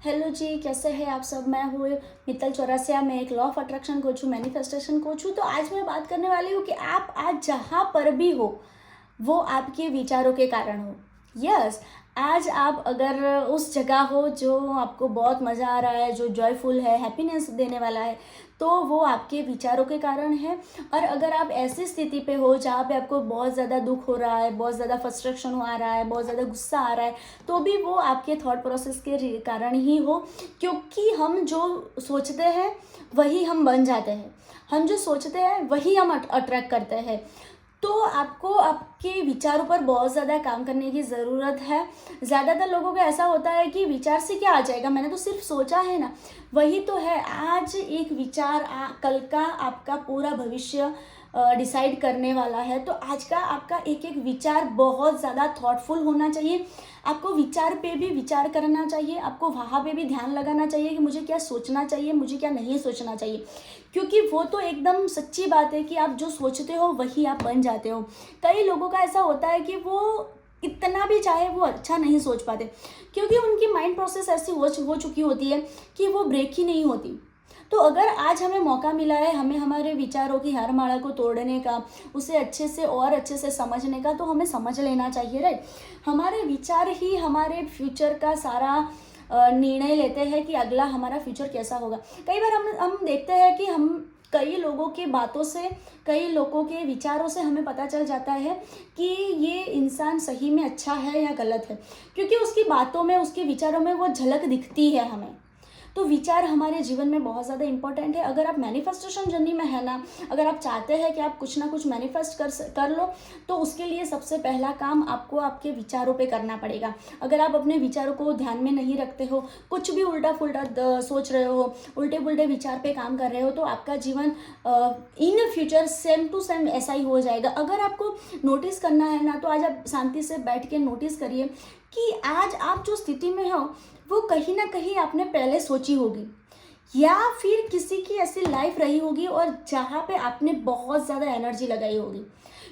Hello जी, कैसे हैं आप सब। मैं हूँ मित्तल चौरसिया। मैं एक लॉ ऑफ अट्रैक्शन कोच हूँ, मैनिफेस्टेशन कोच हूँ। तो आज मैं बात करने वाली हूँ कि आप आज जहाँ पर भी हो वो आपके विचारों के कारण हो। यस, आज आप अगर उस जगह हो जो आपको बहुत मज़ा आ रहा है, जो जॉयफुल है, हैप्पीनेस देने वाला है, तो वो आपके विचारों के कारण है। और अगर आप ऐसी स्थिति पे हो जहाँ पे आपको बहुत ज़्यादा दुख हो रहा है, बहुत ज़्यादा फ्रस्ट्रेशन आ रहा है, बहुत ज़्यादा गुस्सा आ रहा है, तो भी वो आपके थॉट प्रोसेस के कारण ही हो। क्योंकि हम जो सोचते हैं वही हम बन जाते हैं, हम जो सोचते हैं वही हम अट्रैक्ट करते हैं। तो आपको आपके विचारों पर बहुत ज़्यादा काम करने की ज़रूरत है। ज़्यादातर लोगों का ऐसा होता है कि विचार से क्या आ जाएगा, मैंने तो सिर्फ सोचा है ना। वही तो है, आज एक विचार कल का आपका पूरा भविष्य डिसाइड करने वाला है। तो आज का आपका एक एक विचार बहुत ज़्यादा थॉटफुल होना चाहिए। आपको विचार पे भी विचार करना चाहिए, आपको वहाँ पे भी ध्यान लगाना चाहिए कि मुझे क्या सोचना चाहिए, मुझे क्या नहीं सोचना चाहिए। क्योंकि वो तो एकदम सच्ची बात है कि आप जो सोचते हो वही आप बन जाते हो। कई लोगों का ऐसा होता है कि वो इतना भी चाहे वो अच्छा नहीं सोच पाते, क्योंकि उनकी माइंड प्रोसेस ऐसी हो चुकी होती है कि वो ब्रेक ही नहीं होती। तो अगर आज हमें मौका मिला है, हमें हमारे विचारों की हर माला को तोड़ने का, उसे अच्छे से और अच्छे से समझने का, तो हमें समझ लेना चाहिए, राइट। हमारे विचार ही हमारे फ्यूचर का सारा निर्णय लेते हैं कि अगला हमारा फ्यूचर कैसा होगा। कई बार हम देखते हैं कि हम कई लोगों की बातों से, कई लोगों के विचारों से हमें पता चल जाता है कि ये इंसान सही में अच्छा है या गलत है, क्योंकि उसकी बातों में, उसके विचारों में वो झलक दिखती है हमें। तो विचार हमारे जीवन में बहुत ज़्यादा इंपॉर्टेंट है। अगर आप मैनिफेस्टेशन जर्नी में है ना, अगर आप चाहते हैं कि आप कुछ ना कुछ मैनिफेस्ट कर लो, तो उसके लिए सबसे पहला काम आपको आपके विचारों पे करना पड़ेगा। अगर आप अपने विचारों को ध्यान में नहीं रखते हो, कुछ भी उल्टा फुल्टा सोच रहे हो, उल्टे पुल्टे विचार पे काम कर रहे हो, तो आपका जीवन in future same to same ऐसा ही हो जाएगा। अगर आपको नोटिस करना है ना, तो आज आप शांति से बैठ के नोटिस करिए कि आज आप जो स्थिति में हो वो कहीं ना कहीं आपने पहले सोची होगी, या फिर किसी की ऐसी लाइफ रही होगी और जहाँ पे आपने बहुत ज़्यादा एनर्जी लगाई होगी।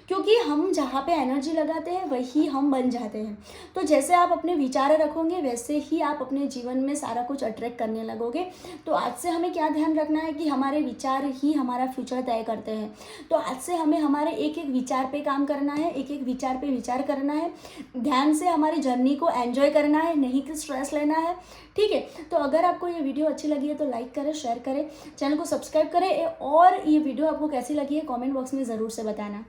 क्योंकि हम जहाँ पे एनर्जी लगाते हैं वही हम बन जाते हैं। तो जैसे आप अपने विचार रखोगे वैसे ही आप अपने जीवन में सारा कुछ अट्रैक्ट करने लगोगे। तो आज से हमें क्या ध्यान रखना है कि हमारे विचार ही हमारा फ्यूचर तय करते हैं। तो आज से हमें हमारे एक एक विचार पे काम करना है, एक एक विचार पे विचार करना है, ध्यान से हमारी जर्नी को एंजॉय करना है, नहीं कि स्ट्रेस लेना है। ठीक है। तो अगर आपको ये वीडियो अच्छी लगी है तो लाइक करें, शेयर करें, चैनल को सब्सक्राइब करें, और ये वीडियो आपको कैसी लगी है कमेंट बॉक्स में ज़रूर से बताना।